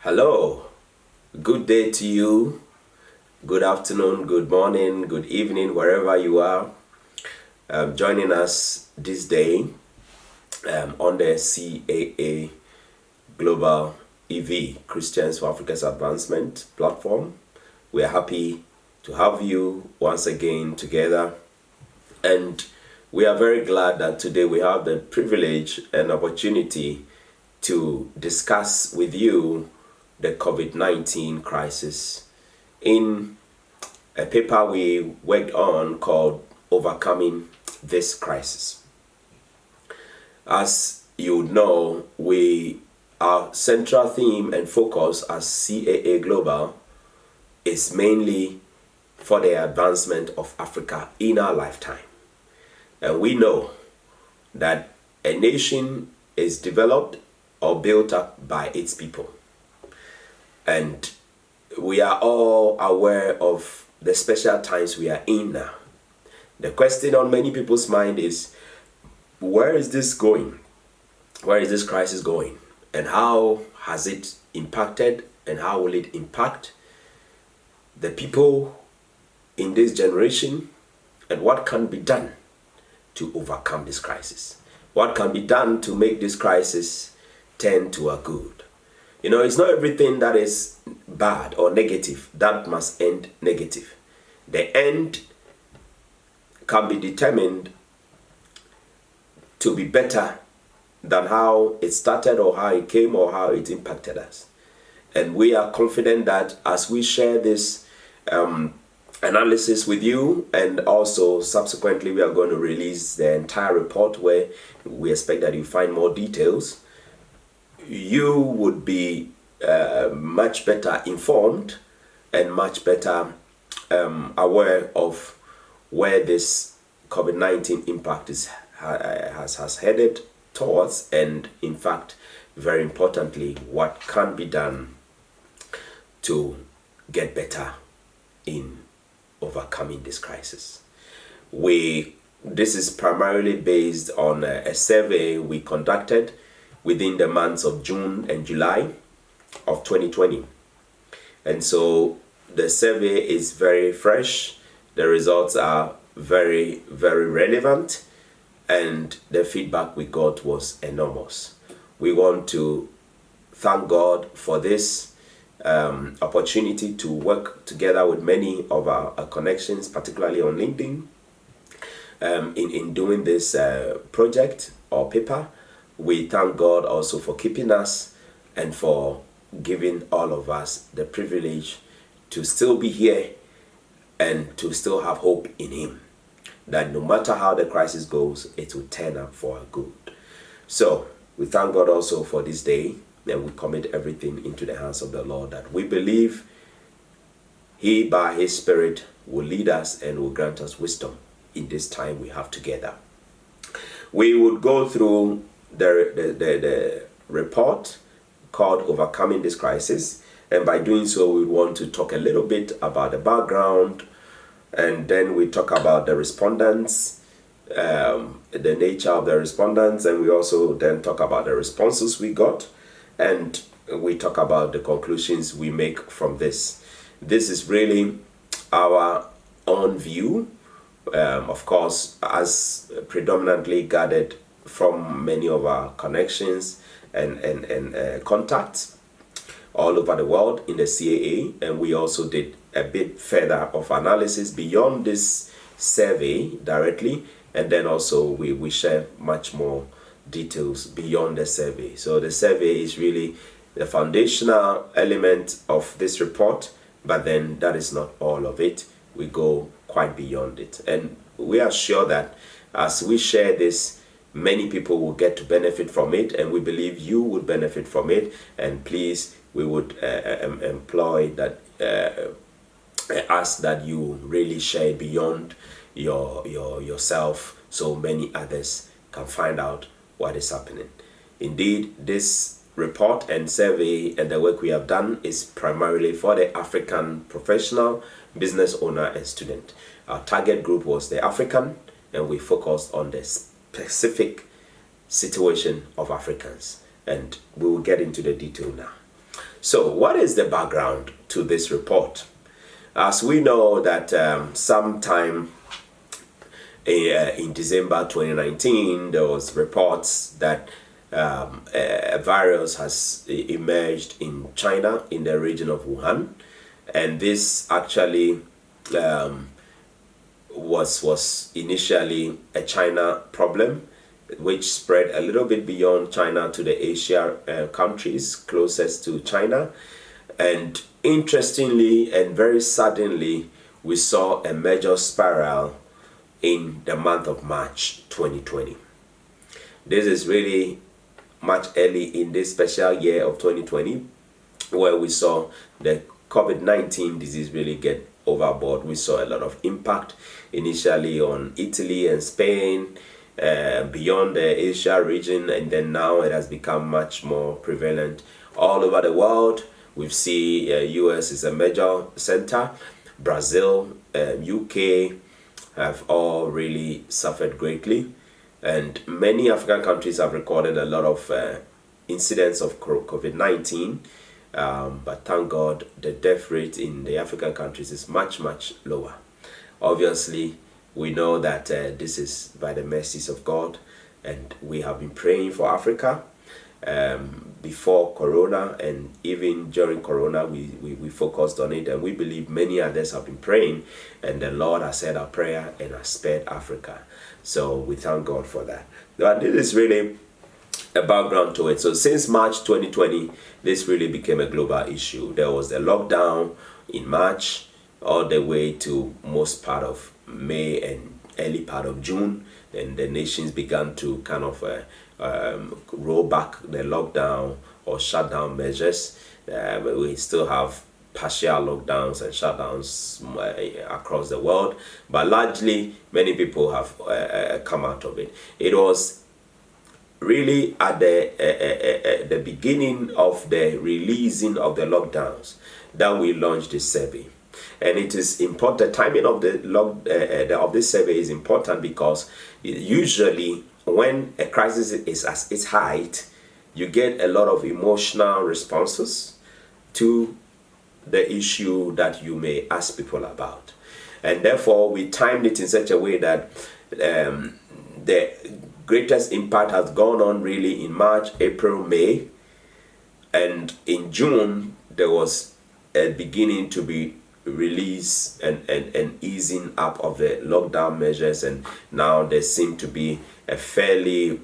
Hello, good day to you, good afternoon, good morning, good evening, wherever you are joining us this day on the CAA Global EV, Christians for Africa's Advancement platform. We are happy to have you once again together, and we are very glad that today we have the privilege and opportunity to discuss with you the Covid-19 crisis in a paper we worked on called Overcoming This Crisis. As you know, our central theme and focus as CAA Global is mainly for the advancement of Africa in our lifetime. And we know that a nation is developed or built up by its people. And we are all aware of the special times we are in now. The question on many people's mind is, where is this going? Where is this crisis going? And how has it impacted and how will it impact the people in this generation? And what can be done to overcome this crisis? What can be done to make this crisis turn to a good? You know, it's not everything that is bad or negative that must end negative. The end can be determined to be better than how it started or how it came or how it impacted us. And we are confident that as we share this analysis with you, and also subsequently we are going to release the entire report where we expect that you find more details, you would be much better informed and much better aware of where this COVID-19 impact has headed towards, and in fact, very importantly, what can be done to get better in overcoming this crisis. This is primarily based on a survey we conducted within the months of June and July of 2020. And so the survey is very fresh. The results are very, very relevant, and the feedback we got was enormous. We want to thank God for this opportunity to work together with many of our connections, particularly on LinkedIn, in doing this project or paper. We thank God also for keeping us and for giving all of us the privilege to still be here and to still have hope in Him, that no matter how the crisis goes, it will turn out for our good. So we thank God also for this day, and we commit everything into the hands of the Lord, that we believe He, by His Spirit, will lead us and will grant us wisdom in this time we have together. We would go through the report called Overcoming This Crisis, and by doing so we want to talk a little bit about the background, and then we talk about the respondents, the nature of the respondents, and we also then talk about the responses we got, and we talk about the conclusions we make from this. This is really our own view, of course, as predominantly gathered from many of our connections and contacts all over the world in the CAA, and we also did a bit further of analysis beyond this survey directly, and then also we share much more details beyond the survey. So the survey is really the foundational element of this report, but then that is not all of it. We go quite beyond it, and we are sure that as we share this, many people will get to benefit from it, and we believe you would benefit from it. And please, we would employ that, ask that you really share beyond yourself, so many others can find out what is happening. Indeed, this report and survey and the work we have done is primarily for the African professional, business owner, and student. Our target group was the African, and we focused on the specific situation of Africans, and we will get into the detail now. So what is the background to this report? As we know that sometime in December 2019, there was reports that a virus has emerged in China, in the region of Wuhan, and this actually was initially a China problem, which spread a little bit beyond China to the Asia countries closest to China. And interestingly and very suddenly, we saw a major spiral in the month of March 2020. This is really much early in this special year of 2020, where we saw the COVID-19 disease really get overboard. We saw a lot of impact initially on Italy and Spain, beyond the Asia region, and then now it has become much more prevalent all over the world. We see US is a major center, Brazil, UK have all really suffered greatly, and many African countries have recorded a lot of incidents of COVID-19, but thank God the death rate in the African countries is much lower. Obviously, we know that this is by the mercies of God, and we have been praying for Africa before Corona, and even during Corona we focused on it, and we believe many others have been praying, and the Lord has heard our prayer and has spared Africa. So we thank God for that. But this is really a background to it. So since March 2020, this really became a global issue. There was a lockdown in March all the way to most part of May and early part of June. Then the nations began to kind of roll back the lockdown or shutdown measures. But we still have partial lockdowns and shutdowns across the world, but largely many people have come out of it. It was really at the beginning of the releasing of the lockdowns that we launched this survey. And it is important. The timing of of this survey is important because usually when a crisis is at its height, you get a lot of emotional responses to the issue that you may ask people about. And therefore, we timed it in such a way that the greatest impact has gone on really in March, April, May. And in June, there was a beginning to be release and easing up of the lockdown measures, and now there seems to be a fairly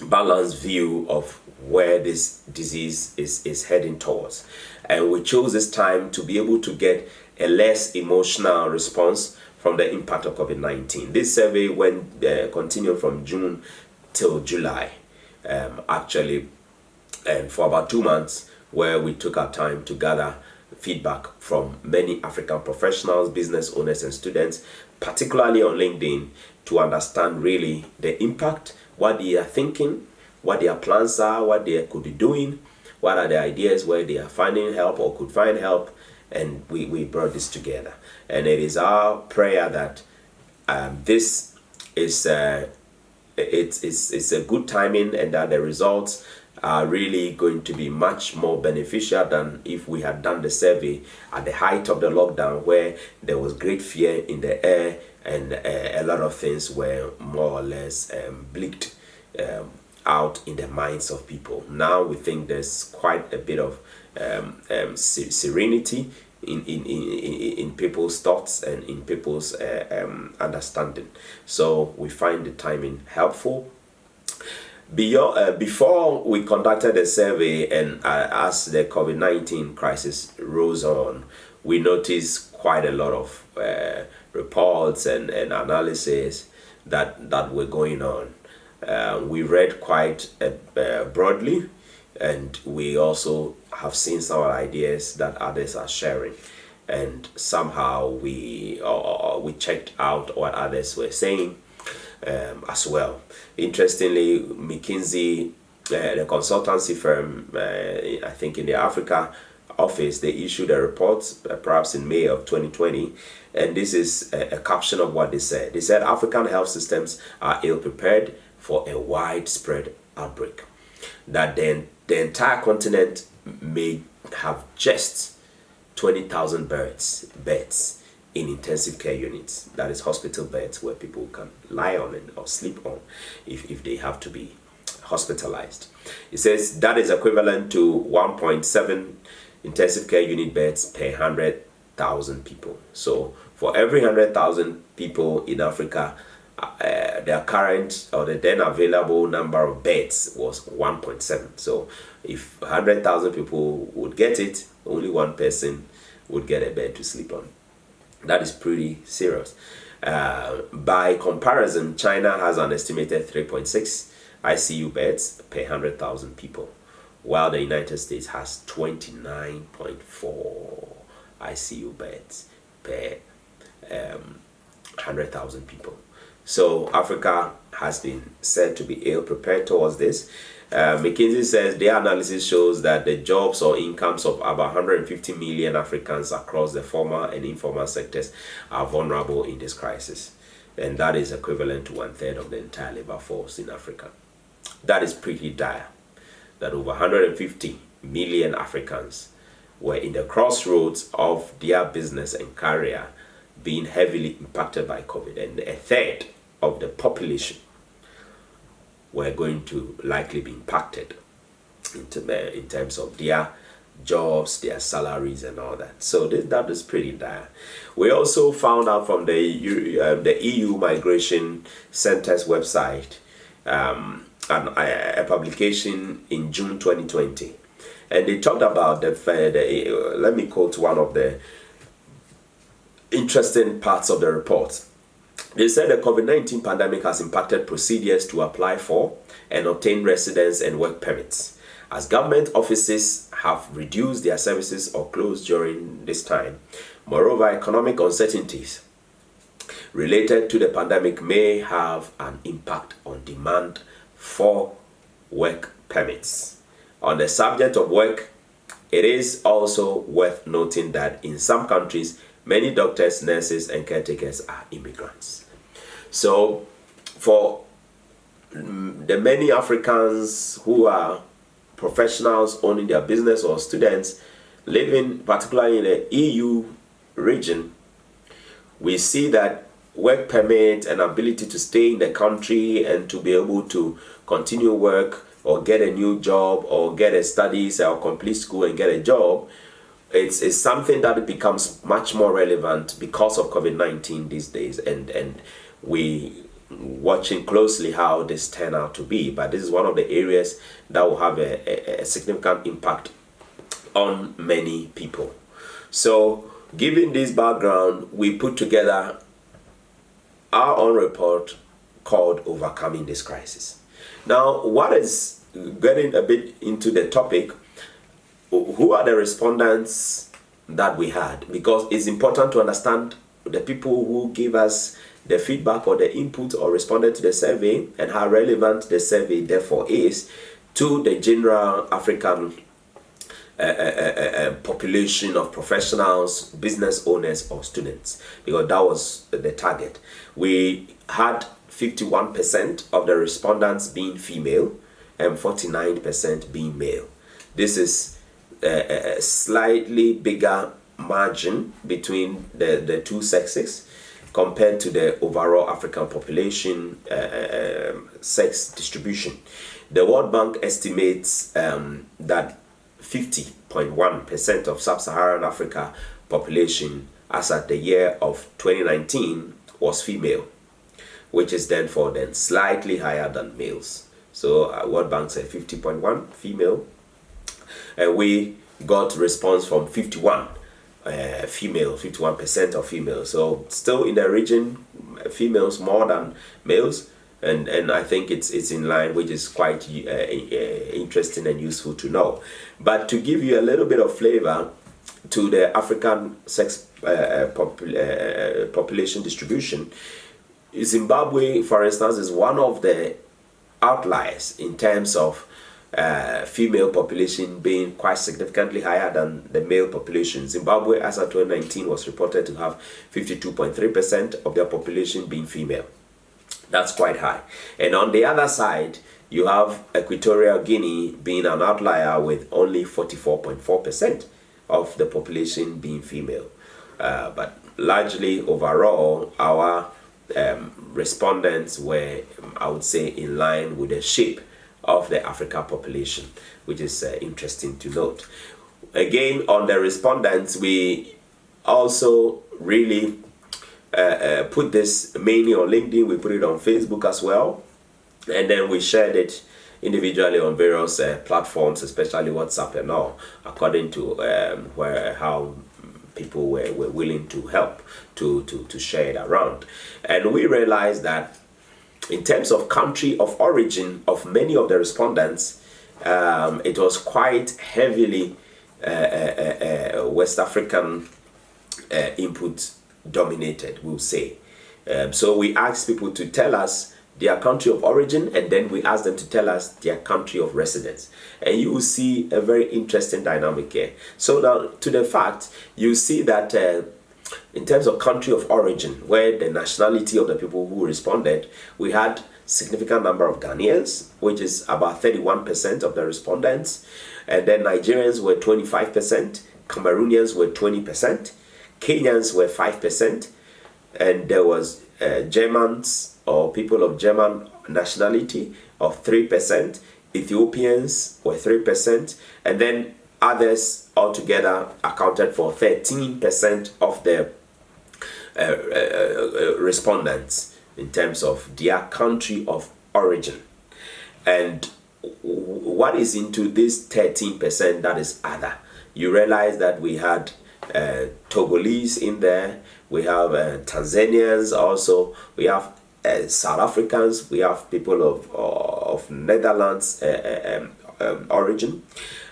balanced view of where this disease is heading towards. And we chose this time to be able to get a less emotional response from the impact of COVID-19. This survey went continued from June till July, actually, and for about 2 months, where we took our time to gather feedback from many African professionals, business owners, and students, particularly on LinkedIn, to understand really the impact, what they are thinking, what their plans are, what they could be doing, what are the ideas where they are finding help or could find help, and we brought this together. And it is our prayer that this is it's a good timing, and that the results are really going to be much more beneficial than if we had done the survey at the height of the lockdown, where there was great fear in the air and a lot of things were more or less bleaked out in the minds of people. Now we think there's quite a bit of serenity in people's thoughts and in people's understanding. So we find the timing helpful. Before we conducted a survey, and as the COVID-19 crisis rose on, we noticed quite a lot of reports and analysis that were going on. We read quite broadly, and we also have seen some ideas that others are sharing, and somehow we checked out what others were saying as well. Interestingly, McKinsey, the consultancy firm, I think in the Africa office, they issued a report perhaps in May of 2020, and this is a caption of what they said. They said African health systems are ill prepared for a widespread outbreak, that then the entire continent may have just 20,000 beds in intensive care units, that is hospital beds where people can lie on or sleep on if they have to be hospitalized. It says that is equivalent to 1.7 intensive care unit beds per 100,000 people. So for every 100,000 people in Africa, their current or the then available number of beds was 1.7. So if 100,000 people would get it, only one person would get a bed to sleep on. That is pretty serious. By comparison, China has an estimated 3.6 ICU beds per 100,000 people, while the United States has 29.4 ICU beds per 100,000 people. So Africa has been said to be ill prepared towards this. McKinsey says their analysis shows that the jobs or incomes of about 150 million Africans across the formal and informal sectors are vulnerable in this crisis. And that is equivalent to 1/3 of the entire labor force in Africa. That is pretty dire, that over 150 million Africans were in the crossroads of their business and career being heavily impacted by COVID, and 1/3 of the population were going to likely be impacted in terms of their jobs, their salaries, and all that. So that is pretty dire. We also found out from the EU Migration Center's website a publication in June 2020, and they talked about let me quote one of the interesting parts of the report. They said the COVID-19 pandemic has impacted procedures to apply for and obtain residence and work permits, as government offices have reduced their services or closed during this time. Moreover, economic uncertainties related to the pandemic may have an impact on demand for work permits. On the subject of work, it is also worth noting that in some countries, many doctors, nurses, and caretakers are immigrants. So, for the many Africans who are professionals owning their business or students living particularly in the EU region, we see that work permit and ability to stay in the country and to be able to continue work or get a new job or get a studies or complete school and get a job, it's something that becomes much more relevant because of COVID-19 these days, and we watching closely how this turn out to be. But this is one of the areas that will have a significant impact on many people. So given this background, we put together our own report called Overcoming This Crisis. Now, what is getting a bit into the topic, who are the respondents that we had? Because it's important to understand the people who give us the feedback or the input or responded to the survey, and how relevant the survey therefore is to the general African population of professionals, business owners, or students, because that was the target. We had 51% of the respondents being female and 49% being male. This is a slightly bigger margin between the two sexes compared to the overall African population sex distribution. The World Bank estimates that 50.1% of sub-Saharan Africa population as at the year of 2019 was female, which is then slightly higher than males. So World Bank said 50.1 female, and we got response from 51 female, 51% of females. So still in the region, females more than males, and I think it's in line, which is quite interesting and useful to know. But to give you a little bit of flavor to the African sex population distribution, Zimbabwe, for instance, is one of the outliers in terms of female population being quite significantly higher than the male population. Zimbabwe, as of 2019, was reported to have 52.3% of their population being female. That's quite high. And on the other side, you have Equatorial Guinea being an outlier with only 44.4% of the population being female. But largely overall, our respondents were, I would say, in line with the shape of the Africa population, which is interesting to note. Again, on the respondents, we also really put this mainly on LinkedIn. We put it on Facebook as well, and then we shared it individually on various platforms, especially WhatsApp and all, according to how people were willing to help to share it around. And we realized that in terms of country of origin of many of the respondents, it was quite heavily West African input dominated, we'll say. So we asked people to tell us their country of origin, and then we asked them to tell us their country of residence. And you will see a very interesting dynamic here. So now to the fact, you see that in terms of country of origin, where the nationality of the people who responded, we had significant number of Ghanaians, which is about 31% of the respondents, and then Nigerians were 25%, Cameroonians were 20%, Kenyans were 5%, and there was Germans or people of German nationality of 3%, Ethiopians were 3%, and then others altogether accounted for 13% of the respondents in terms of their country of origin. And what is into this 13% that is other? You realize that we had Togolese in there, we have Tanzanians also, we have South Africans, we have people of Netherlands origin,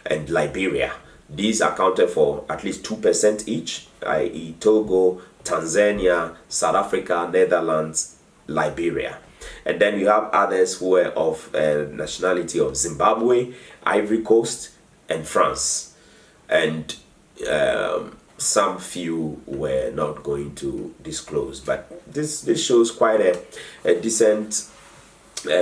and Liberia. These accounted for at least 2% each, i.e. Togo, Tanzania, South Africa, Netherlands, Liberia. And then you have others who were of nationality of Zimbabwe, Ivory Coast, and France. And some few were not going to disclose. But this shows quite a decent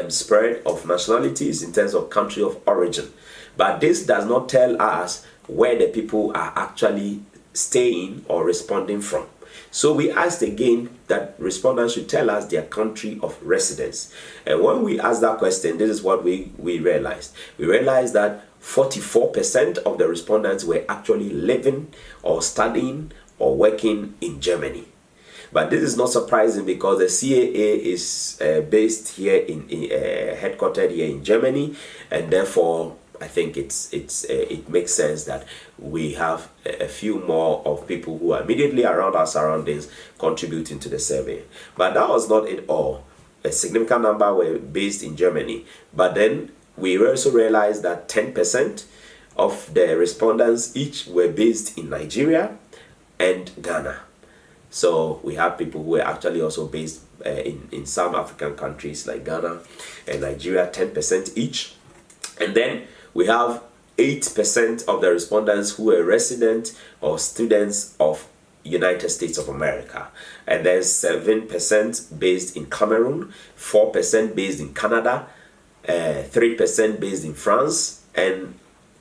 spread of nationalities in terms of country of origin. But this does not tell us where the people are actually staying or responding from. So we asked again that respondents should tell us their country of residence. And when we asked that question, this is what we realized. We realized that 44% of the respondents were actually living or studying or working in Germany. But this is not surprising because the CAA is based here headquartered here in Germany, and therefore I think it makes sense that we have a few more of people who are immediately around our surroundings contributing to the survey. But that was not it all. A significant number were based in Germany. But then we also realized that 10% of the respondents each were based in Nigeria and Ghana. So we have people who were actually also based in some African countries like Ghana and Nigeria, 10% each. And then we have 8% of the respondents who were resident or students of United States of America. And then 7% based in Cameroon, 4% based in Canada, 3% based in France, and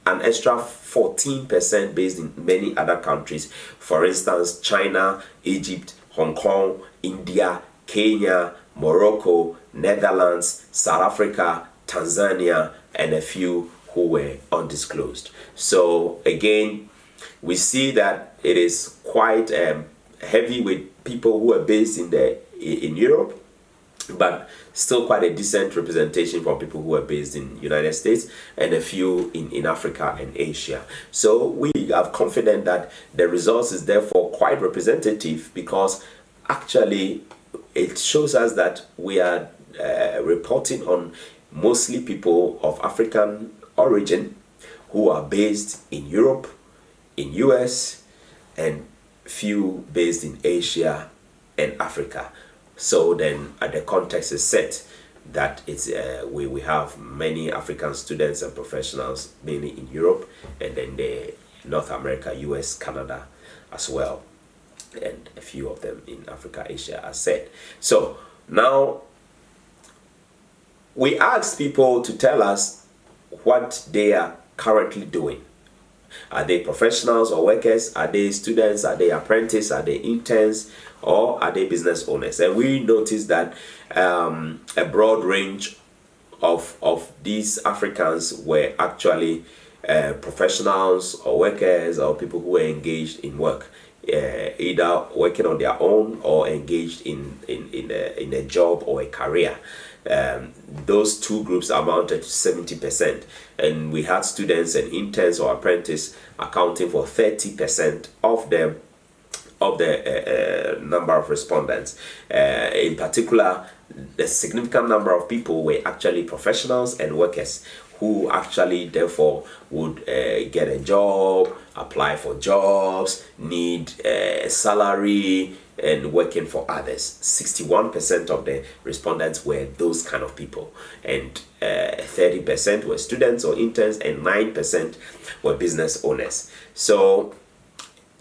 an extra 14% based in many other countries. For instance, China, Egypt, Hong Kong, India, Kenya, Morocco, Netherlands, South Africa, Tanzania, and a few who were undisclosed. So again, we see that it is quite heavy with people who are based in Europe, but still quite a decent representation from people who are based in United States and a few in Africa and Asia. So we are confident that the results is therefore quite representative, because actually it shows us that we are reporting on mostly people of African origin who are based in Europe, in US, and few based in Asia and Africa. So then the context is set that it's we have many African students and professionals mainly in Europe, and then the North America, US, Canada as well, and a few of them in Africa, Asia as said. So now we asked people to tell us what they are currently doing. Are they professionals or workers? Are they students? Are they apprentices? Are they interns? Or are they business owners? And we noticed that a broad range of these Africans were actually professionals or workers or people who were engaged in work, either working on their own or engaged in a job or a career. Those two groups amounted to 70%, and we had students and interns or apprentices accounting for 30% of the number of respondents. In particular, the significant number of people were actually professionals and workers who actually therefore would get a job, apply for jobs, need a salary, and working for others. 61% of the respondents were those kind of people, and 30% were students or interns, and 9% were business owners. So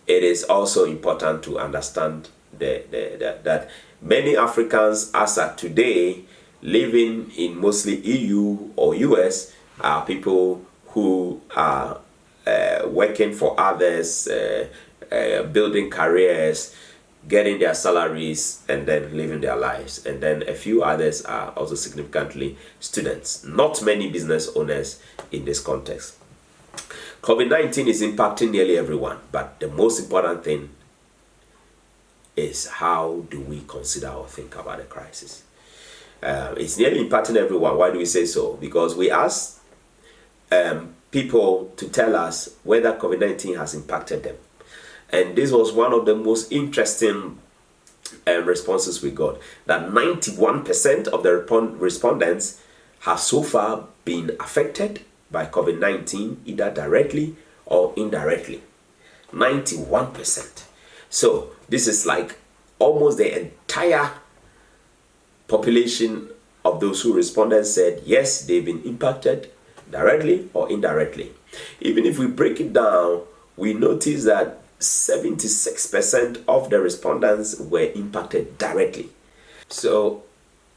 it is also important to understand that many Africans, as at today, living in mostly EU or US, are people who are working for others, building careers, getting their salaries, and then living their lives. And then a few others are also significantly students. Not many business owners in this context. COVID-19 is impacting nearly everyone, but the most important thing is how do we consider or think about the crisis. It's nearly impacting everyone. Why do we say so? Because we asked people to tell us whether COVID-19 has impacted them. And this was one of the most interesting responses we got, that 91% of the respondents have so far been affected by COVID-19, either directly or indirectly. 91%. So this is like almost the entire population of those who responded said yes, they've been impacted directly or indirectly. Even if we break it down, we notice that 76% of the respondents were impacted directly. So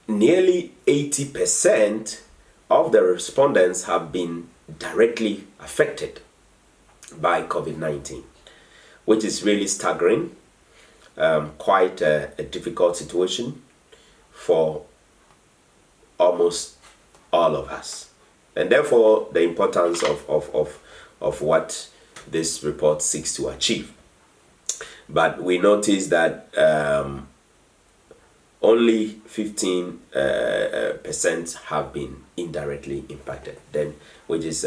nearly 80% of the respondents have been directly affected by COVID-19, which is really staggering, quite a difficult situation for almost all of us. And therefore, the importance of what this report seeks to achieve. But we notice that only 15% have been indirectly impacted, then which is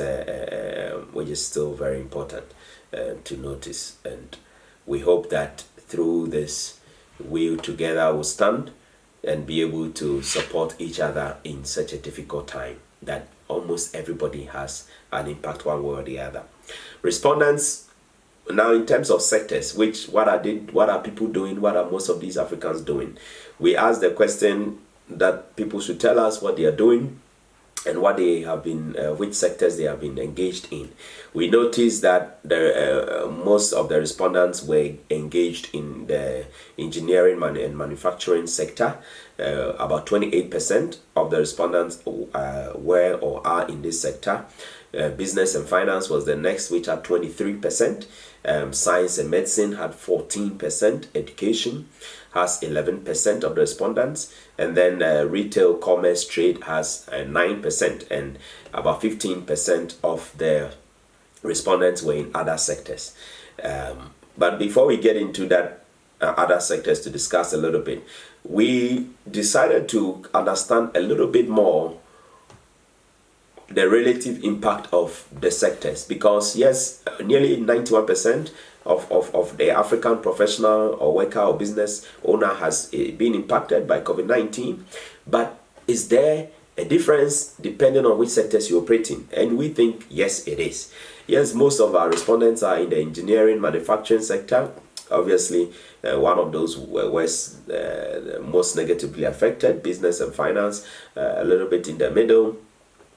still very important to notice. And we hope that through this, we together will stand and be able to support each other in such a difficult time that almost everybody has an impact one way or the other. Respondents, now in terms of sectors, what are people doing? What are most of these Africans doing? We asked the question that people should tell us what they are doing and what they have been, which sectors they have been engaged in. We noticed that most of the respondents were engaged in the engineering and manufacturing sector. About 28% of the respondents were or are in this sector. Business and finance was the next, which had 23%. Science and medicine had 14%. Education has 11% of the respondents. And then retail, commerce, trade has 9%. And about 15% of the respondents were in other sectors. But before we get into that other sectors to discuss a little bit, we decided to understand a little bit more the relative impact of the sectors, because yes, nearly 91% of the African professional or worker or business owner has been impacted by COVID-19, but is there a difference depending on which sectors you operate in? And we think yes, it is. Yes, most of our respondents are in the engineering manufacturing sector. Obviously, one of those was most negatively affected. Business and finance, a little bit in the middle.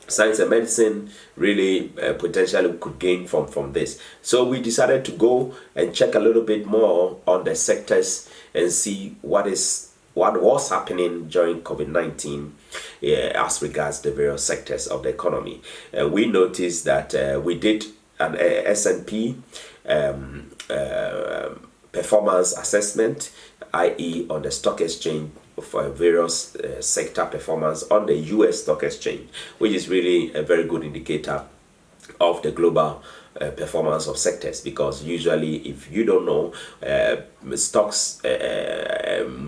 Science and medicine really potentially could gain from this. So we decided to go and check a little bit more on the sectors and see what what was happening during COVID-19 as regards the various sectors of the economy. We noticed that we did an S&P performance assessment, i.e. on the stock exchange for various sector performance on the US stock exchange, which is really a very good indicator of the global performance of sectors, because usually, if you don't know, stocks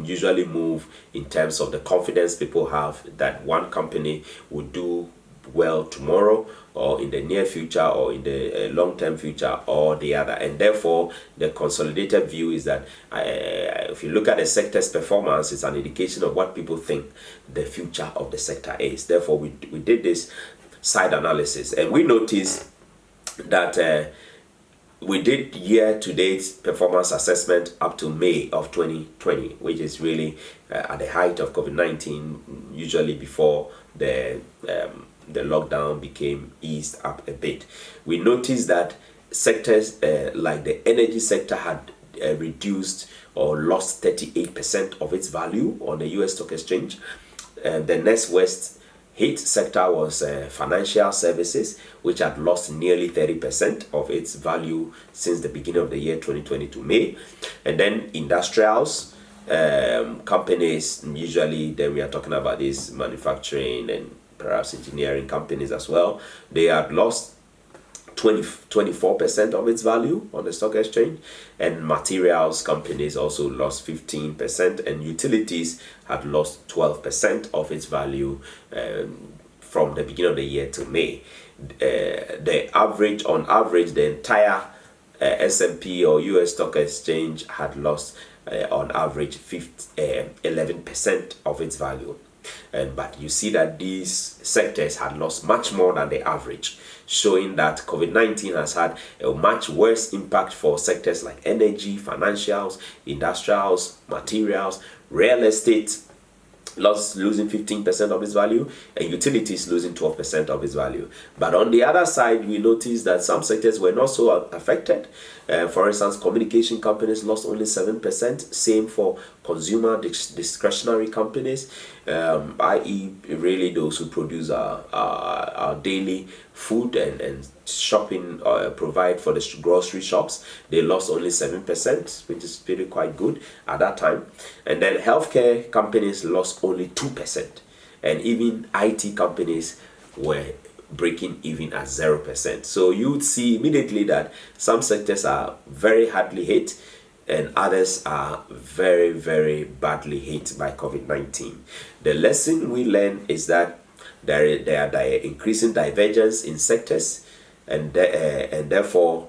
usually move in terms of the confidence people have that one company will do well tomorrow, or in the near future, or in the long-term future, or the other. And therefore, the consolidated view is that if you look at the sector's performance, it's an indication of what people think the future of the sector is. Therefore, we did this side analysis, and we noticed that we did year-to-date performance assessment up to May of 2020, which is really at the height of COVID-19, usually before the lockdown became eased up a bit. We noticed that sectors like the energy sector had reduced or lost 38% of its value on the US stock exchange. The next worst hit sector was financial services, which had lost nearly 30% of its value since the beginning of the year 2020 to May. And then industrials, companies, usually then we are talking about this manufacturing and perhaps engineering companies as well. They had lost 24% of its value on the stock exchange, and materials companies also lost 15%, and utilities had lost 12% of its value from the beginning of the year to May. On average, the entire S&P or US stock exchange had lost on average 11% of its value. But you see that these sectors had lost much more than the average, showing that COVID-19 has had a much worse impact for sectors like energy, financials, industrials, materials, real estate, losing 15% of its value, and utilities losing 12% of its value. But on the other side, we noticed that some sectors were not so affected. For instance, communication companies lost only 7%. Same for consumer discretionary companies, i.e. really those who produce our daily food and shopping, provide for the grocery shops. They lost only 7%, which is really quite good at that time. And then healthcare companies lost only 2%. And even IT companies were breaking even at 0%. So you would see immediately that some sectors are very hardly hit and others are very, very badly hit by COVID-19. The lesson we learn is that there are increasing divergence in sectors, and therefore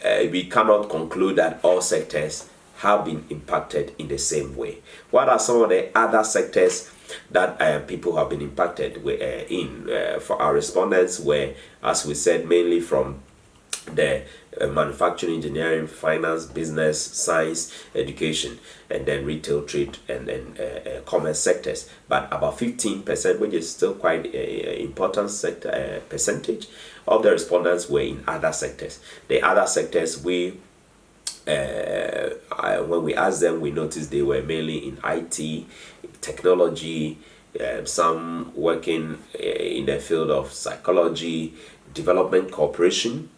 we cannot conclude that all sectors have been impacted in the same way. What are some of the other sectors that people have been impacted in? For our respondents were, as we said, mainly from the manufacturing, engineering, finance, business, science, education, and then retail, trade, and then commerce sectors. But about 15%, which is still quite an important sector percentage of the respondents, were in other sectors. The other sectors, when we asked them, we noticed they were mainly in IT, technology, some working in the field of psychology, development cooperation,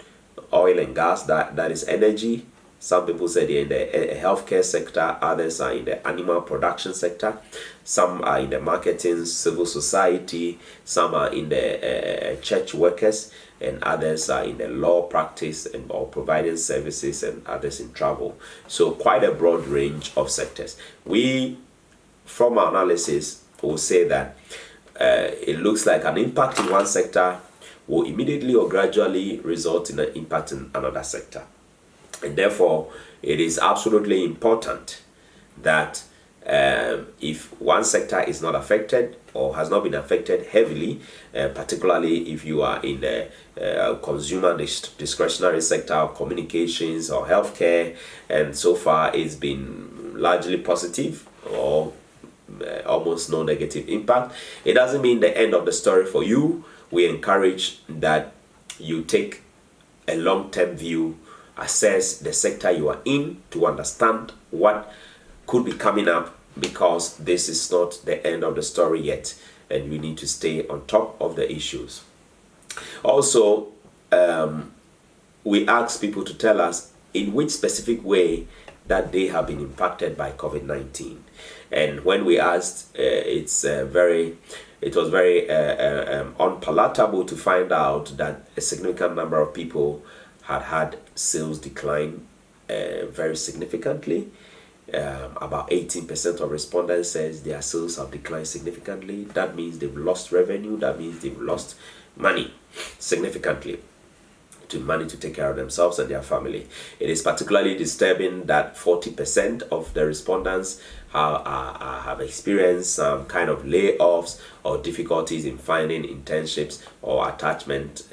oil and gas, that is energy. Some people say they're in the healthcare sector, others are in the animal production sector, some are in the marketing, civil society, some are in the church workers, and others are in the law practice and or providing services, and others in travel. So quite a broad range of sectors. We, from our analysis, will say that it looks like an impact in one sector will immediately or gradually result in an impact in another sector. And therefore, it is absolutely important that if one sector is not affected or has not been affected heavily, particularly if you are in the consumer discretionary sector, communications or healthcare, and so far it's been largely positive or almost no negative impact, it doesn't mean the end of the story for you. We encourage that you take a long-term view, assess the sector you are in to understand what could be coming up because this is not the end of the story yet, and we need to stay on top of the issues. Also, we ask people to tell us in which specific way that they have been impacted by COVID-19. And when we asked, it was very unpalatable to find out that a significant number of people had sales decline very significantly. About 18% of respondents says their sales have declined significantly. That means they've lost revenue. That means they've lost money significantly, money to take care of themselves and their family. It is particularly disturbing that 40% of the respondents have experienced some kind of layoffs or difficulties in finding internships or attachment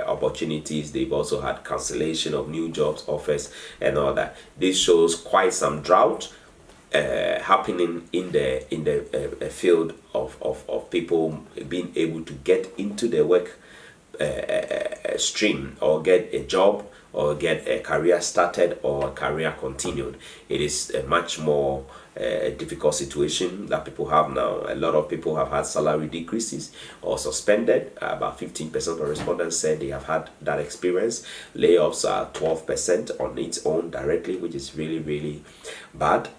opportunities. They've also had cancellation of new jobs offers and all that. This shows quite some drought happening in the field of people being able to get into the work stream or get a job or get a career started or a career continued. It is a much more difficult situation that people have now. A lot of people have had salary decreases or suspended. About 15% of respondents said they have had that experience. Layoffs are 12% on its own directly, which is really, really bad.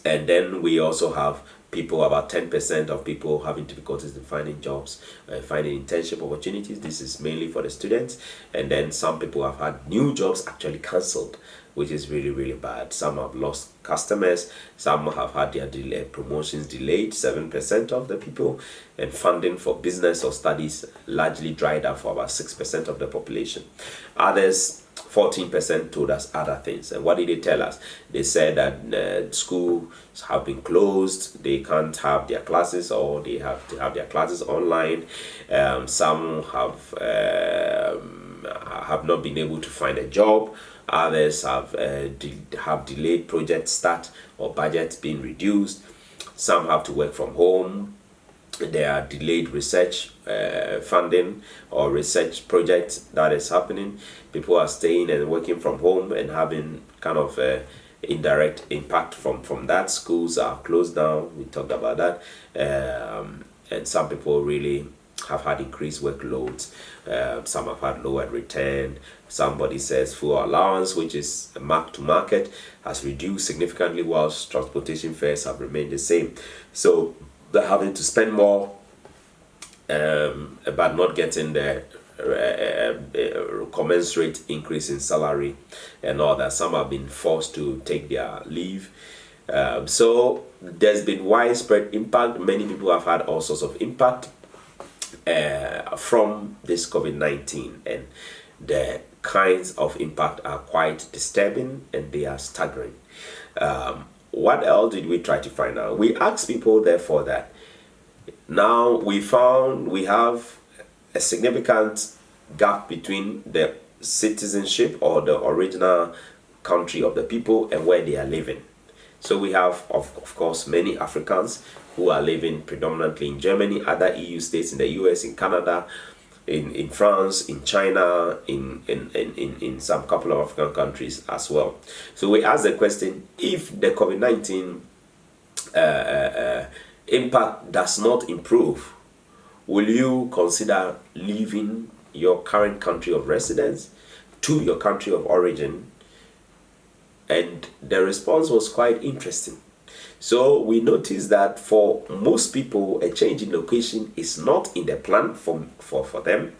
And then we also have people, about 10% of people having difficulties in finding jobs, finding internship opportunities. This is mainly for the students. And then some people have had new jobs actually cancelled, which is really, really bad. Some have lost customers. Some have had their promotions delayed, 7% of the people. And funding for business or studies largely dried up for about 6% of the population. Others, 14%, told us other things. And what did they tell us? They said that schools have been closed, they can't have their classes, or they have to have their classes online. Some have not been able to find a job. Others have delayed project start or budgets being reduced. Some have to work from home. There are delayed research funding or research projects that is happening. People are staying and working from home and having kind of indirect impact from that. Schools are closed down. We talked about that. And some people really have had increased workloads. Some have had lower return. Somebody says fuel allowance, which is mark to market, has reduced significantly, whilst transportation fares have remained the same. So they're having to spend more, but not getting the commensurate increase in salary and all that. Some have been forced to take their leave. So there's been widespread impact. Many people have had all sorts of impact from this COVID-19, and the kinds of impact are quite disturbing and they are staggering. What else did we try to find out? We asked people, therefore, that now we found we have a significant gap between the citizenship or the original country of the people and where they are living. So we have, of course, many Africans who are living predominantly in Germany, other EU states, in the US, in Canada, in France, in China, in some couple of African countries as well. So we asked the question, if the COVID-19 impact does not improve, will you consider leaving your current country of residence to your country of origin? And the response was quite interesting. So we noticed that for most people, a change in location is not in the plan for them,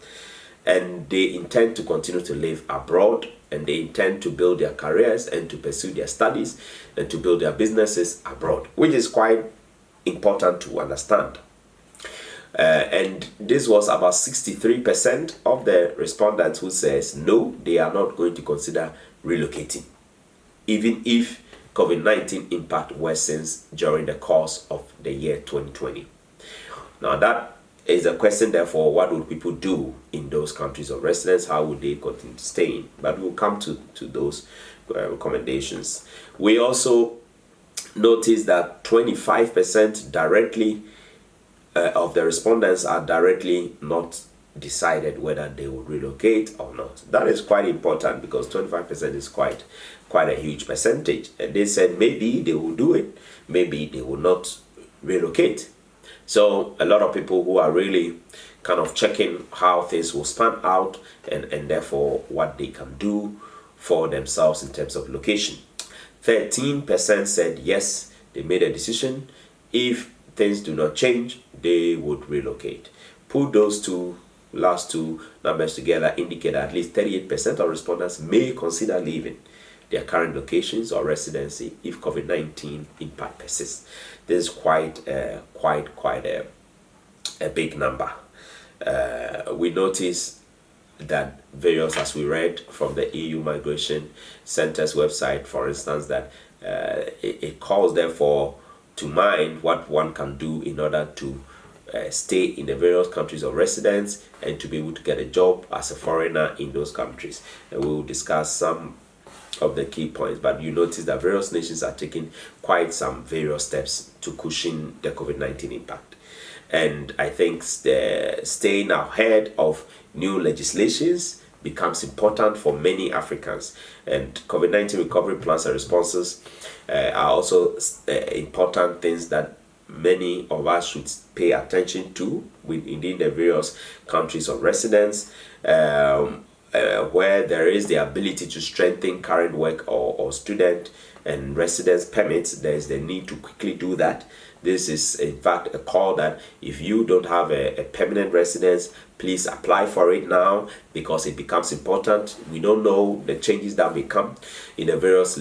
and they intend to continue to live abroad, and they intend to build their careers and to pursue their studies and to build their businesses abroad, which is quite important to understand. And this was about 63% of the respondents who says no, they are not going to consider relocating, even if COVID-19 impact worsens during the course of the year 2020. Now that is a question, therefore, what would people do in those countries of residence? How would they continue staying? But we'll come to those recommendations. We also noticed that 25% directly of the respondents are directly not decided whether they will relocate or not. That is quite important because 25% is quite a huge percentage. And they said maybe they will do it, maybe they will not relocate. So a lot of people who are really kind of checking how things will span out and therefore what they can do for themselves in terms of location. 13% said yes, they made a decision. If things do not change, they would relocate. Put those last two numbers together, indicate at least 38% of respondents may consider leaving their current locations or residency if COVID-19 impact persists. This is quite a big number. We notice that various, as we read from the EU Migration Center's website, for instance, that it calls therefore to mind what one can do in order to stay in the various countries of residence and to be able to get a job as a foreigner in those countries. And we will discuss some of the key points, but you notice that various nations are taking quite some various steps to cushion the COVID-19 impact. And I think staying ahead of new legislations becomes important for many Africans. And COVID-19 recovery plans and responses are also important things that many of us should pay attention to within the various countries of residence, where there is the ability to strengthen current work or student and residence permits. There is the need to quickly do that. This is in fact a call that if you don't have a permanent residence, please apply for it now because it becomes important. We don't know the changes that may come in the various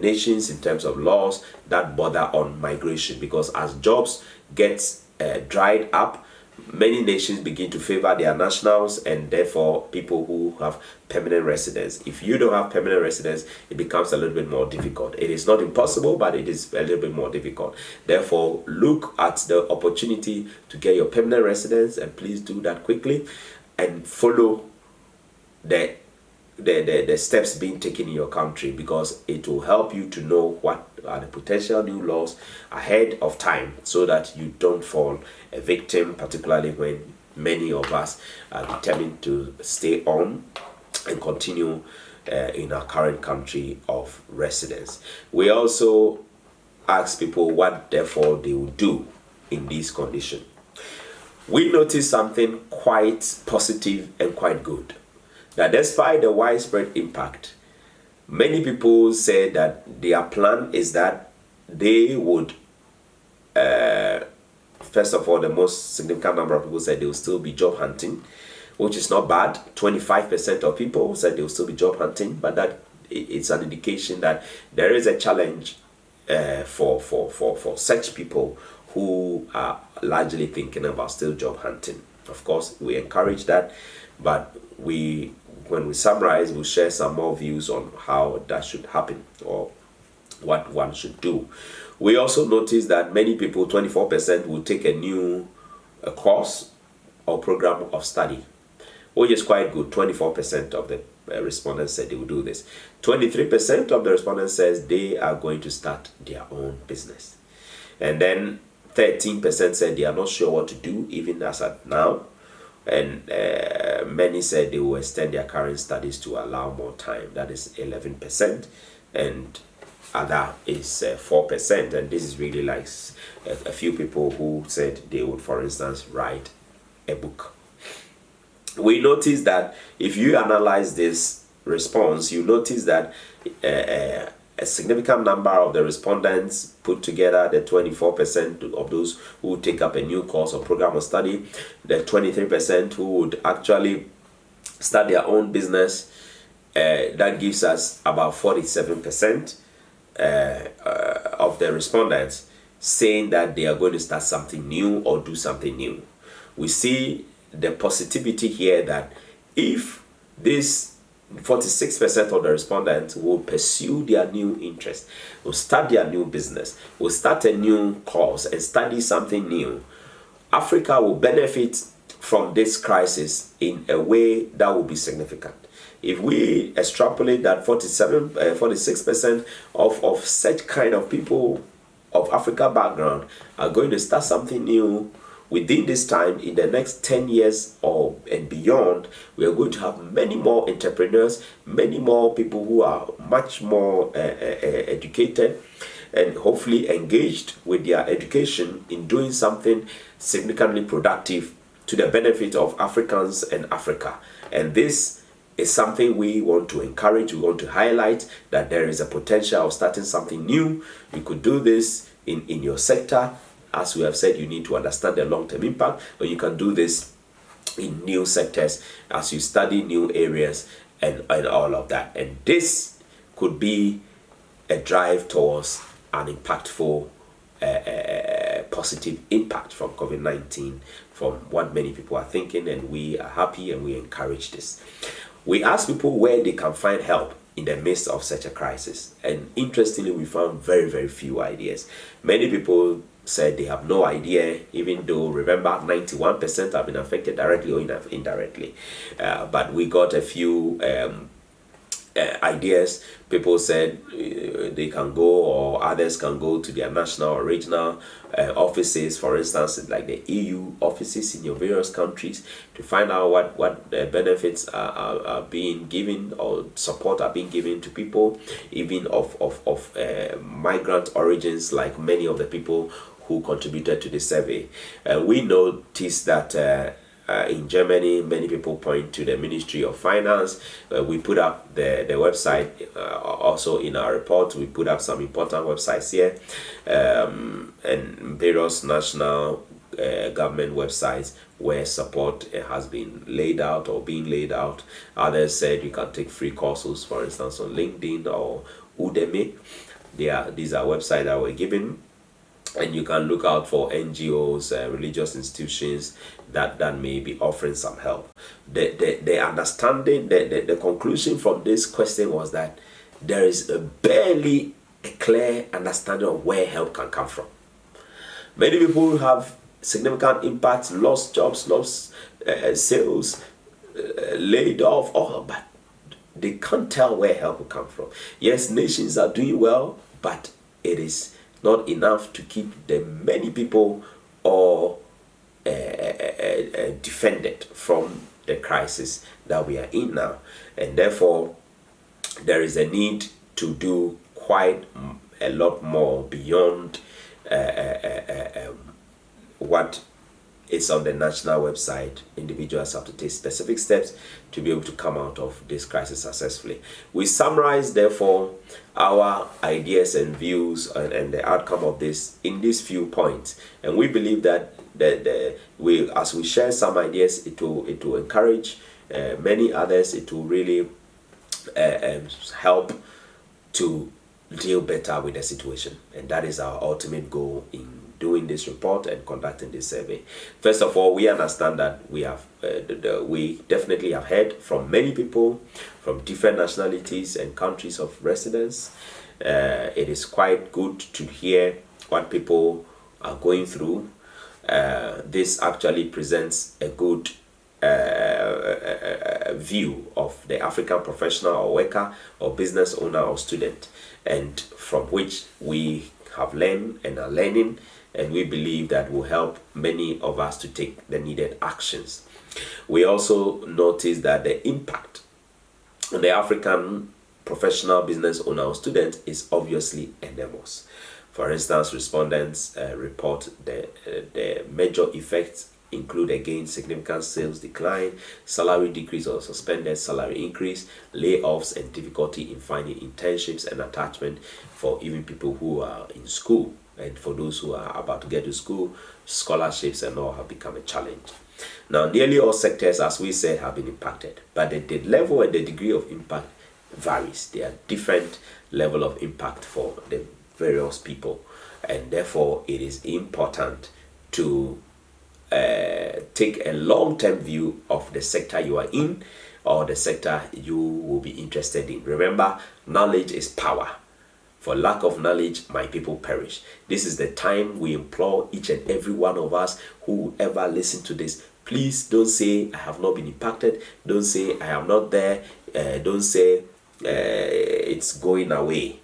nations in terms of laws that border on migration, because as jobs get dried up, many nations begin to favor their nationals and therefore people who have permanent residence. If you don't have permanent residence, it becomes a little bit more difficult. It is not impossible, but it is a little bit more difficult. Therefore, look at the opportunity to get your permanent residence, and please do that quickly and follow the steps being taken in your country, because it will help you to know what are the potential new laws ahead of time so that you don't fall a victim, particularly when many of us are determined to stay on and continue in our current country of residence. We also ask people what therefore they will do in this condition. We notice something quite positive and quite good, that despite the widespread impact, many people say that their plan is that they would, first of all, the most significant number of people said they will still be job hunting, which is not bad. 25% of people said they will still be job hunting, but that it's an indication that there is a challenge for such people who are largely thinking about still job hunting. Of course, we encourage that, but when we summarize, we'll share some more views on how that should happen or what one should do. We also notice that many people, 24%, will take a new course or program of study, which is quite good. 24% of the respondents said they will do this. 23% of the respondents says they are going to start their own business. And then 13% said they are not sure what to do even as at now. And many said they will extend their current studies to allow more time. That is 11%, and other is 4%. And this is really like a few people who said they would, for instance, write a book. We notice that if you analyze this response, you notice that a significant number of the respondents put together, the 24% of those who take up a new course or program of study, the 23% who would actually start their own business, that gives us about 47% of the respondents saying that they are going to start something new or do something new. We see the positivity here that if this 46% of the respondents will pursue their new interest, will start their new business, will start a new course and study something new, Africa will benefit from this crisis in a way that will be significant. If we extrapolate that 46% of such kind of people of Africa background are going to start something new, within this time, in the next 10 years or and beyond, we are going to have many more entrepreneurs, many more people who are much more educated and hopefully engaged with their education in doing something significantly productive to the benefit of Africans and Africa. And this is something we want to encourage. We want to highlight that there is a potential of starting something new. You could do this in your sector. As we have said, you need to understand the long-term impact, but you can do this in new sectors as you study new areas and all of that. And this could be a drive towards an impactful, positive impact from COVID-19, from what many people are thinking, and we are happy and we encourage this. We ask people where they can find help in the midst of such a crisis, and interestingly, we found very, very few ideas. Many people said they have no idea, even though, remember, 91% have been affected directly or indirectly. But we got a few ideas. People said they can go, or others can go to their national or regional offices, for instance, like the EU offices in your various countries, to find out what benefits are being given or support are being given to people, even of migrant origins, like many of the people who contributed to the survey. We noticed that in Germany, many people point to the Ministry of Finance. We put up the website. Also in our report, we put up some important websites here, and various national government websites where support has been laid out or being laid out. Others said you can take free courses, for instance, on LinkedIn or Udemy. These are websites that were given. And you can look out for NGOs, religious institutions that may be offering some help. The understanding, the conclusion from this question was that there is barely a clear understanding of where help can come from. Many people have significant impacts, lost jobs, lost sales, laid off, all, but they can't tell where help will come from. Yes, nations are doing well, but it is not enough to keep the many people or defended from the crisis that we are in now. And therefore, there is a need to do quite a lot more beyond what is on the national website. Individuals have to take specific steps to be able to come out of this crisis successfully. We summarize, therefore, our ideas and views and the outcome of this in these few points. And we believe that as we share some ideas, it will encourage many others. It will really help to deal better with the situation. And that is our ultimate goal in doing this report and conducting this survey. First of all, we understand that we definitely have heard from many people from different nationalities and countries of residence. It is quite good to hear what people are going through. This actually presents a good view of the African professional or worker or business owner or student, and from which we have learned and are learning, and we believe that will help many of us to take the needed actions. We also notice that the impact on the African professional business owner or student is obviously enormous. For instance, respondents report the major effects include again significant sales decline, salary decrease or suspended salary increase, layoffs, and difficulty in finding internships and attachment for even people who are in school. And for those who are about to get to school, scholarships and all have become a challenge. Now, nearly all sectors, as we said, have been impacted, but the level and the degree of impact varies. There are different level of impact for the various people, and therefore it is important to take a long-term view of the sector you are in or the sector you will be interested in. Remember, knowledge is power. For lack of knowledge, my people perish. This is the time we implore each and every one of us who ever listen to this. Please don't say I have not been impacted. Don't say I am not there. Don't say it's going away.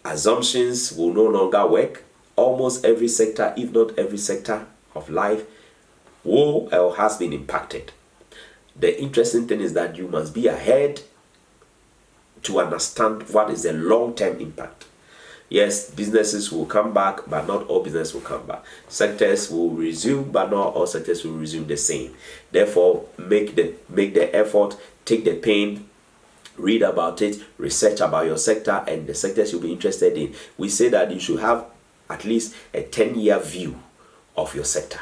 Assumptions will no longer work. almost every sector, if not every sector of life, will or has been impacted. The interesting thing is that you must be ahead to understand what is the long-term impact. Yes, businesses will come back, but not all business will come back. Sectors will resume, but not all sectors will resume the same. Therefore, make the effort, take the pain, read about it, research about your sector and the sectors you'll be interested in. We say that you should have at least a 10-year view of your sector.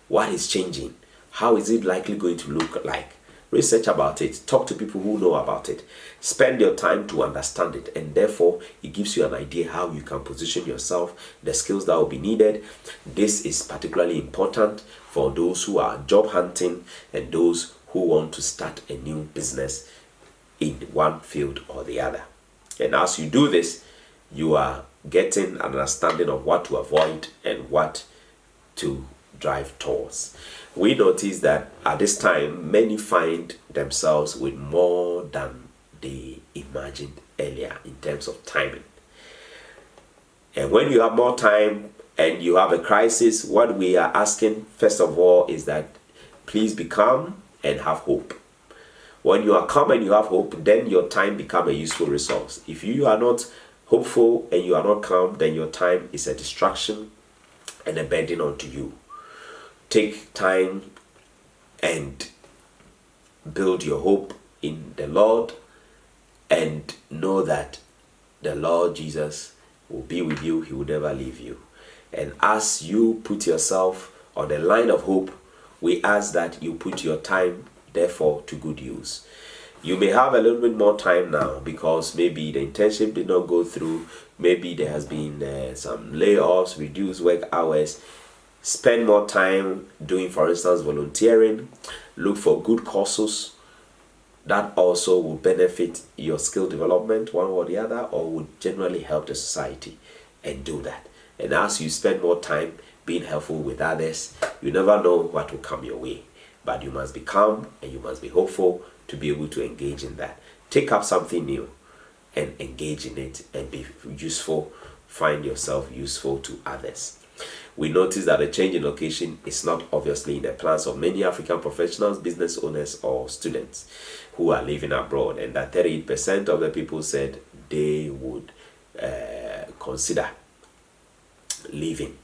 What is changing? How is it likely going to look like? Research about it. Talk to people who know about it. Spend your time to understand it, and therefore it gives you an idea how you can position yourself, the skills that will be needed. This is particularly important for those who are job hunting and those who want to start a new business in one field or the other. And as you do this, you are getting an understanding of what to avoid and what to drive towards. We notice that at this time, many find themselves with more than they imagined earlier in terms of timing. And when you have more time and you have a crisis, what we are asking, first of all, is that please be calm and have hope. When you are calm and you have hope, then your time becomes a useful resource. If you are not hopeful and you are not calm, then your time is a distraction and a burden onto you. Take time and build your hope in the Lord, and know that the Lord Jesus will be with you. He will never leave you. And as you put yourself on the line of hope, we ask that you put your time, therefore, to good use. You may have a little bit more time now because maybe the internship did not go through. Maybe there has been some layoffs, reduced work hours. Spend more time doing, for instance, volunteering. Look for good courses that also will benefit your skill development, one or the other, or would generally help the society, and do that. And as you spend more time being helpful with others, you never know what will come your way. But you must be calm and you must be hopeful to be able to engage in that. Take up something new and engage in it and be useful. Find yourself useful to others. We notice that a change in location is not obviously in the plans of many African professionals, business owners, or students who are living abroad, and that 38% of the people said they would consider leaving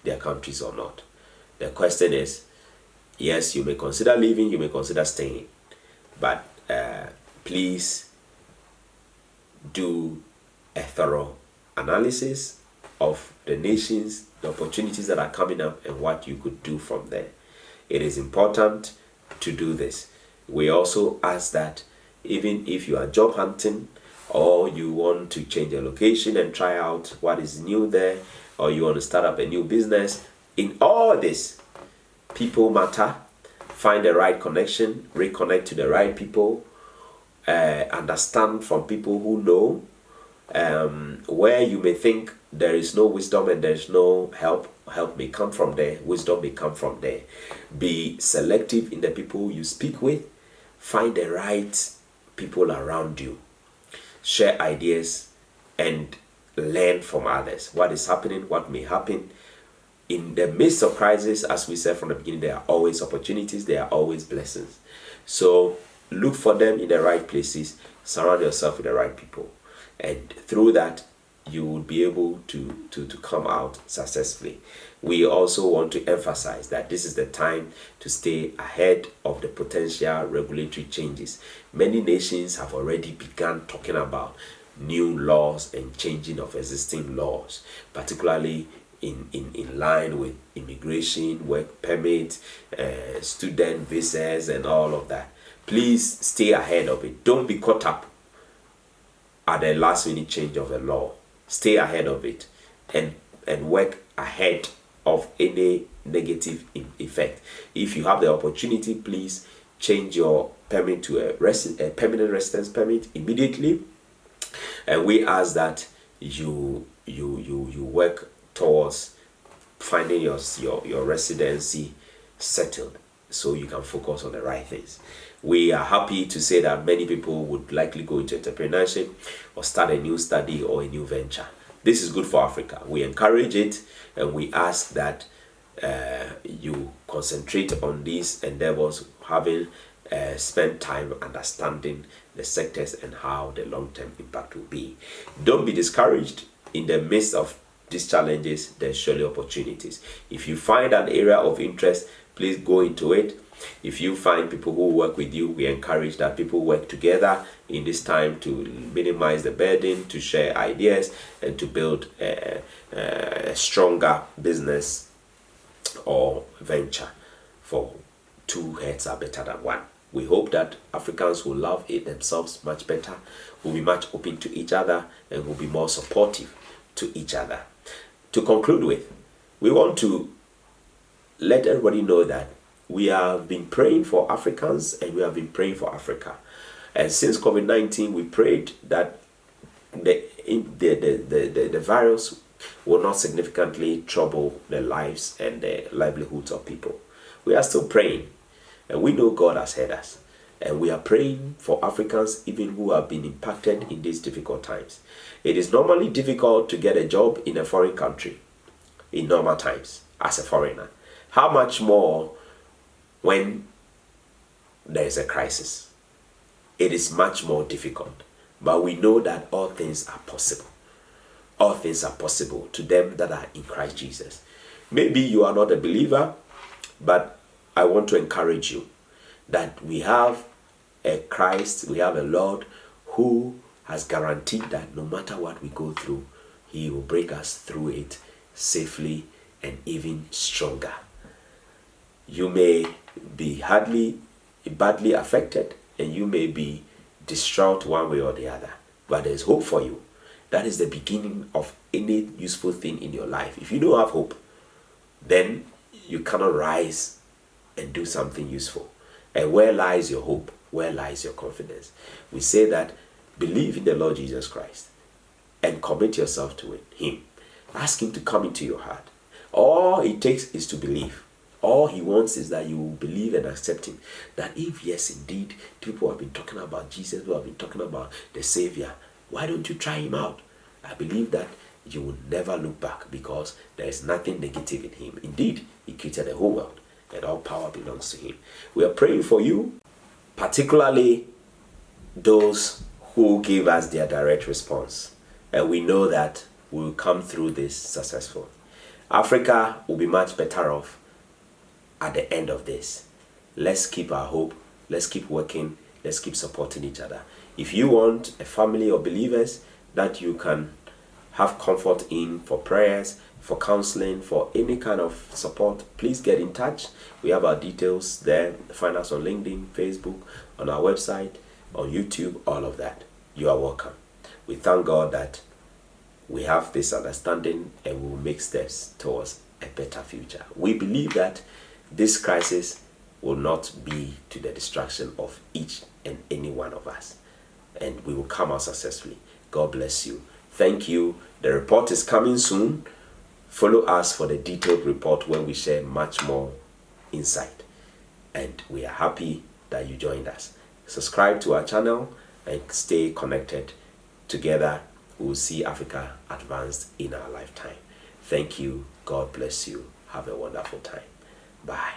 their countries or not. The question is, yes, you may consider leaving, you may consider staying, but please do a thorough analysis of the nations, the opportunities that are coming up, and what you could do from there. It is important to do this. We also ask that even if you are job hunting, or you want to change your location and try out what is new there, or you want to start up a new business, in all this, people matter. Find the right connection, reconnect to the right people, understand from people who know. Where you may think there is no wisdom and there is no help may come from there, wisdom may come from there. Be selective in the people you speak with. Find the right people around you. Share ideas and learn from others. What is happening, what may happen. In the midst of crisis, as we said from the beginning, there are always opportunities, there are always blessings. So look for them in the right places, surround yourself with the right people. And through that, you will be able to come out successfully. We also want to emphasize that this is the time to stay ahead of the potential regulatory changes. Many nations have already begun talking about new laws and changing of existing laws, particularly in line with immigration, work permit, student visas, and all of that. Please stay ahead of it. Don't be caught up at the last minute change of a law. Stay ahead of it and work ahead of any negative effect. If you have the opportunity, please change your permit to a permanent residence permit immediately. And we ask that you work towards finding your residency settled so you can focus on the right things. We are happy to say that many people would likely go into entrepreneurship or start a new study or a new venture. This is good for Africa. We encourage it, and we ask that you concentrate on these endeavors, having spent time understanding the sectors and how the long-term impact will be. Don't be discouraged. In the midst of these challenges, there's surely opportunities. If you find an area of interest, please go into it. If you find people who work with you, we encourage that people work together in this time to minimize the burden, to share ideas, and to build a stronger business or venture. For two heads are better than one. We hope that Africans will love it themselves much better, will be much open to each other, and will be more supportive to each other. To conclude with, we want to let everybody know that we have been praying for Africans, and we have been praying for Africa. And since COVID-19, we prayed that the virus will not significantly trouble the lives and the livelihoods of people. We are still praying, and we know God has heard us. And we are praying for Africans even who have been impacted in these difficult times. It is normally difficult to get a job in a foreign country in normal times as a foreigner. How much more when there is a crisis? It is much more difficult. But we know that all things are possible. All things are possible to them that are in Christ Jesus. Maybe you are not a believer, but I want to encourage you that we have a Christ, we have a Lord who has guaranteed that no matter what we go through, He will bring us through it safely and even stronger. You may be badly affected, and you may be distraught one way or the other, but there's hope for you. That is the beginning of any useful thing in your life. If you don't have hope, then you cannot rise and do something useful. And where lies your hope? Where lies your confidence? We say that believe in the Lord Jesus Christ and commit yourself to Him. Ask Him to come into your heart. All it takes is to believe. All He wants is that you will believe and accept Him. That if, yes, indeed, people have been talking about Jesus, who have been talking about the Savior, why don't you try Him out? I believe that you will never look back, because there is nothing negative in Him. Indeed, He created the whole world, and all power belongs to Him. We are praying for you, particularly those who gave us their direct response. And we know that we will come through this successfully. Africa will be much better off at the end of this. Let's keep our hope. Let's keep working. Let's keep supporting each other. If you want a family of believers that you can have comfort in for prayers, for counseling, for any kind of support, please get in touch. We have our details there. Find us on LinkedIn, Facebook, on our website, on YouTube, all of that. You are welcome. We thank God that we have this understanding, and we will make steps towards a better future. We believe that this crisis will not be to the destruction of each and any one of us, and we will come out successfully. God bless you. Thank you. The report is coming soon. Follow us for the detailed report where we share much more insight. And we are happy that you joined us. Subscribe to our channel and stay connected. Together, we will see Africa advance in our lifetime. Thank you. God bless you. Have a wonderful time. Bye.